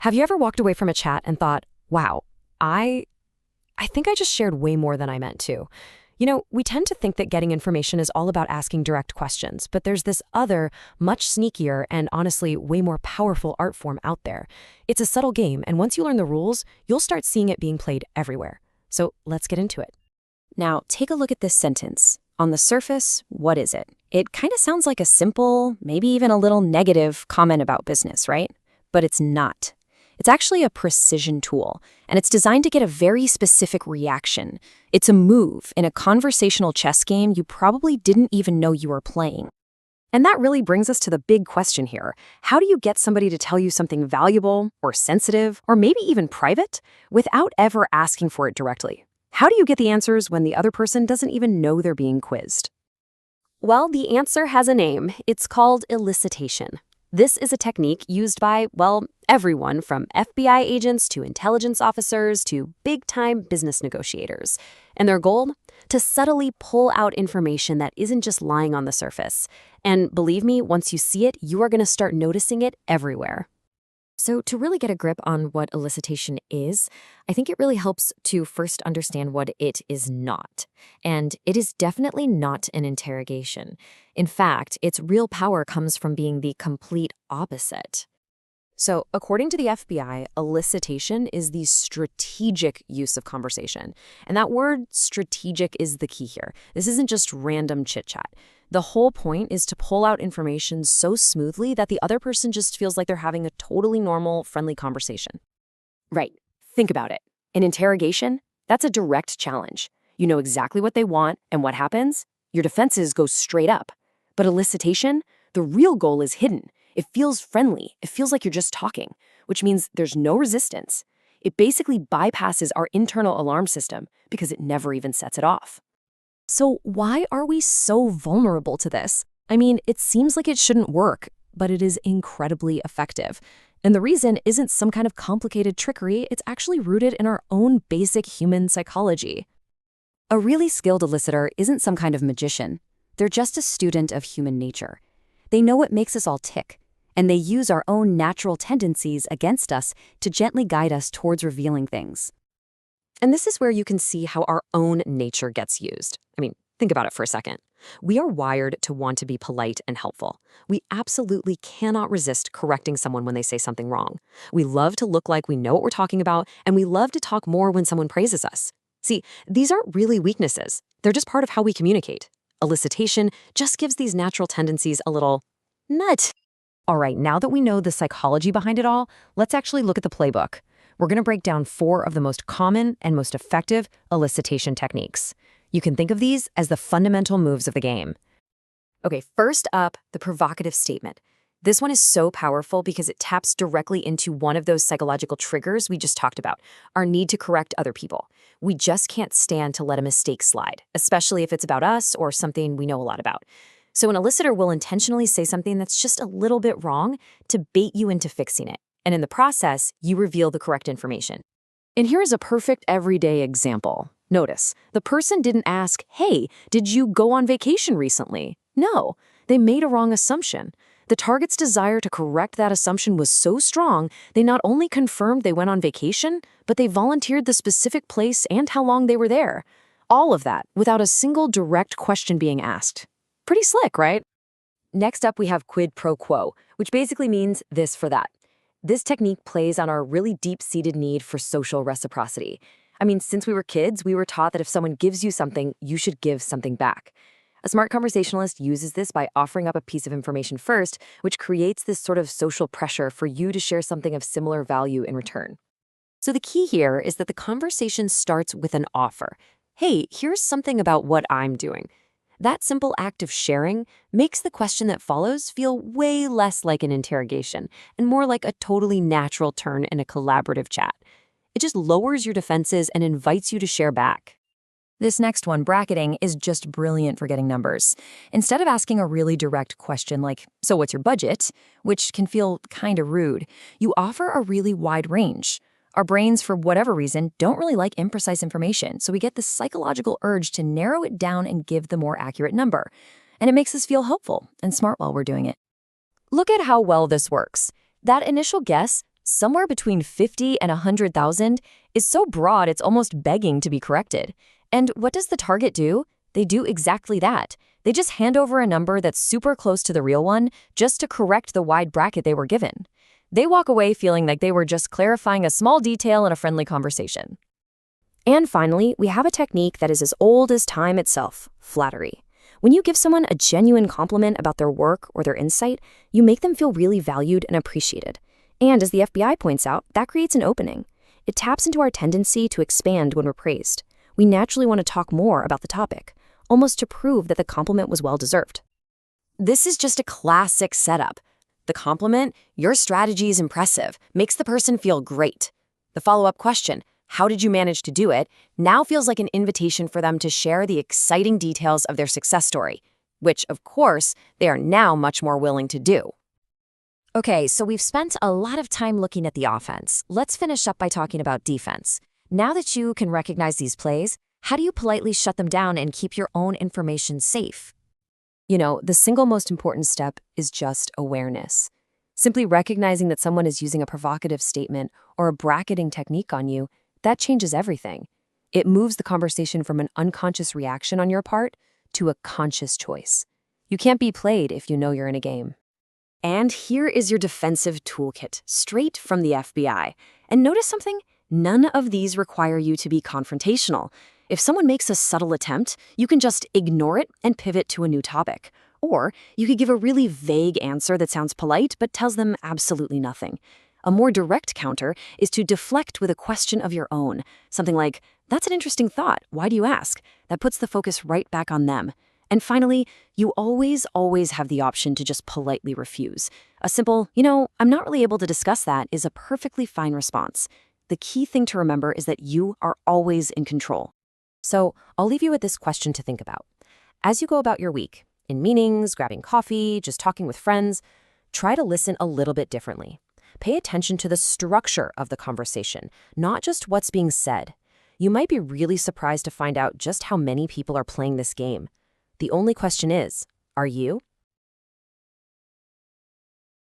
Have you ever walked away from a chat and thought, wow, I think I just shared way more than I meant to? We tend to think that getting information is all about asking direct questions, but there's this other, much sneakier and honestly way more powerful art form out there. It's a subtle game, and once you learn the rules, you'll start seeing it being played everywhere. So let's get into it. Now, take a look at this sentence. On the surface, what is it? It kind of sounds like a simple, maybe even a little negative comment about business, right? But it's not. It's actually a precision tool, and it's designed to get a very specific reaction. It's a move in a conversational chess game you probably didn't even know you were playing. And that really brings us to the big question here. How do you get somebody to tell you something valuable or sensitive or maybe even private without ever asking for it directly? How do you get the answers when the other person doesn't even know they're being quizzed? Well, the answer has a name. It's called elicitation. This is a technique used by, well, everyone from FBI agents to intelligence officers to big-time business negotiators. And their goal? To subtly pull out information that isn't just lying on the surface. And believe me, once you see it, you are going to start noticing it everywhere. So to really get a grip on what elicitation is, I think it really helps to first understand what it is not. And it is definitely not an interrogation. In fact, its real power comes from being the complete opposite. So according to the FBI, elicitation is the strategic use of conversation. And that word strategic is the key here. This isn't just random chit-chat. The whole point is to pull out information so smoothly that the other person just feels like they're having a totally normal, friendly conversation. Right. Think about it. An interrogation, that's a direct challenge. You know exactly what they want, and what happens? Your defenses go straight up. But elicitation, the real goal is hidden. It feels friendly. It feels like you're just talking, which means there's no resistance. It basically bypasses our internal alarm system because it never even sets it off. So why are we so vulnerable to this? I mean, it seems like it shouldn't work, but it is incredibly effective. And the reason isn't some kind of complicated trickery, it's actually rooted in our own basic human psychology. A really skilled elicitor isn't some kind of magician. They're just a student of human nature. They know what makes us all tick, and they use our own natural tendencies against us to gently guide us towards revealing things. And this is where you can see how our own nature gets used. I mean, think about it for a second. We are wired to want to be polite and helpful. We absolutely cannot resist correcting someone when they say something wrong. We love to look like we know what we're talking about, and we love to talk more when someone praises us. See, these aren't really weaknesses. They're just part of how we communicate. Elicitation just gives these natural tendencies a little nudge. All right, now that we know the psychology behind it all, let's actually look at the playbook. We're going to break down 4 of the most common and most effective elicitation techniques. You can think of these as the fundamental moves of the game. Okay, first up, the provocative statement. This one is so powerful because it taps directly into one of those psychological triggers we just talked about, our need to correct other people. We just can't stand to let a mistake slide, especially if it's about us or something we know a lot about. So an elicitor will intentionally say something that's just a little bit wrong to bait you into fixing it. And in the process, you reveal the correct information. And here is a perfect everyday example. Notice, the person didn't ask, hey, did you go on vacation recently? No, they made a wrong assumption. The target's desire to correct that assumption was so strong, they not only confirmed they went on vacation, but they volunteered the specific place and how long they were there. All of that without a single direct question being asked. Pretty slick, right? Next up, we have quid pro quo, which basically means this for that. This technique plays on our really deep-seated need for social reciprocity. I mean, since we were kids, we were taught that if someone gives you something, you should give something back. A smart conversationalist uses this by offering up a piece of information first, which creates this sort of social pressure for you to share something of similar value in return. So the key here is that the conversation starts with an offer. Hey, here's something about what I'm doing. That simple act of sharing makes the question that follows feel way less like an interrogation and more like a totally natural turn in a collaborative chat. It just lowers your defenses and invites you to share back. This next one, bracketing, is just brilliant for getting numbers. Instead of asking a really direct question like, so what's your budget, which can feel kind of rude, you offer a really wide range. Our brains, for whatever reason, don't really like imprecise information, so we get this psychological urge to narrow it down and give the more accurate number. And it makes us feel hopeful and smart while we're doing it. Look at how well this works. That initial guess, Somewhere between 50 and 100,000 is so broad it's almost begging to be corrected. And what does the target do? They do exactly that. They just hand over a number that's super close to the real one just to correct the wide bracket they were given. They walk away feeling like they were just clarifying a small detail in a friendly conversation. And finally, we have a technique that is as old as time itself, flattery. When you give someone a genuine compliment about their work or their insight, you make them feel really valued and appreciated. And as the FBI points out, that creates an opening. It taps into our tendency to expand when we're praised. We naturally want to talk more about the topic, almost to prove that the compliment was well-deserved. This is just a classic setup. The compliment, your strategy is impressive, makes the person feel great. The follow-up question, how did you manage to do it, now feels like an invitation for them to share the exciting details of their success story, which, of course, they are now much more willing to do. Okay, so we've spent a lot of time looking at the offense. Let's finish up by talking about defense. Now that you can recognize these plays, how do you politely shut them down and keep your own information safe? The single most important step is just awareness. Simply recognizing that someone is using a provocative statement or a bracketing technique on you, that changes everything. It moves the conversation from an unconscious reaction on your part to a conscious choice. You can't be played if you know you're in a game. And here is your defensive toolkit, straight from the FBI. And notice something? None of these require you to be confrontational. If someone makes a subtle attempt, you can just ignore it and pivot to a new topic. Or you could give a really vague answer that sounds polite but tells them absolutely nothing. A more direct counter is to deflect with a question of your own. Something like, "That's an interesting thought. Why do you ask?" That puts the focus right back on them. And finally, you always have the option to just politely refuse. A simple, "I'm not really able to discuss that," is a perfectly fine response. The key thing to remember is that you are always in control. So I'll leave you with this question to think about. As you go about your week, in meetings, grabbing coffee, just talking with friends, try to listen a little bit differently. Pay attention to the structure of the conversation, not just what's being said. You might be really surprised to find out just how many people are playing this game. The only question is, are you?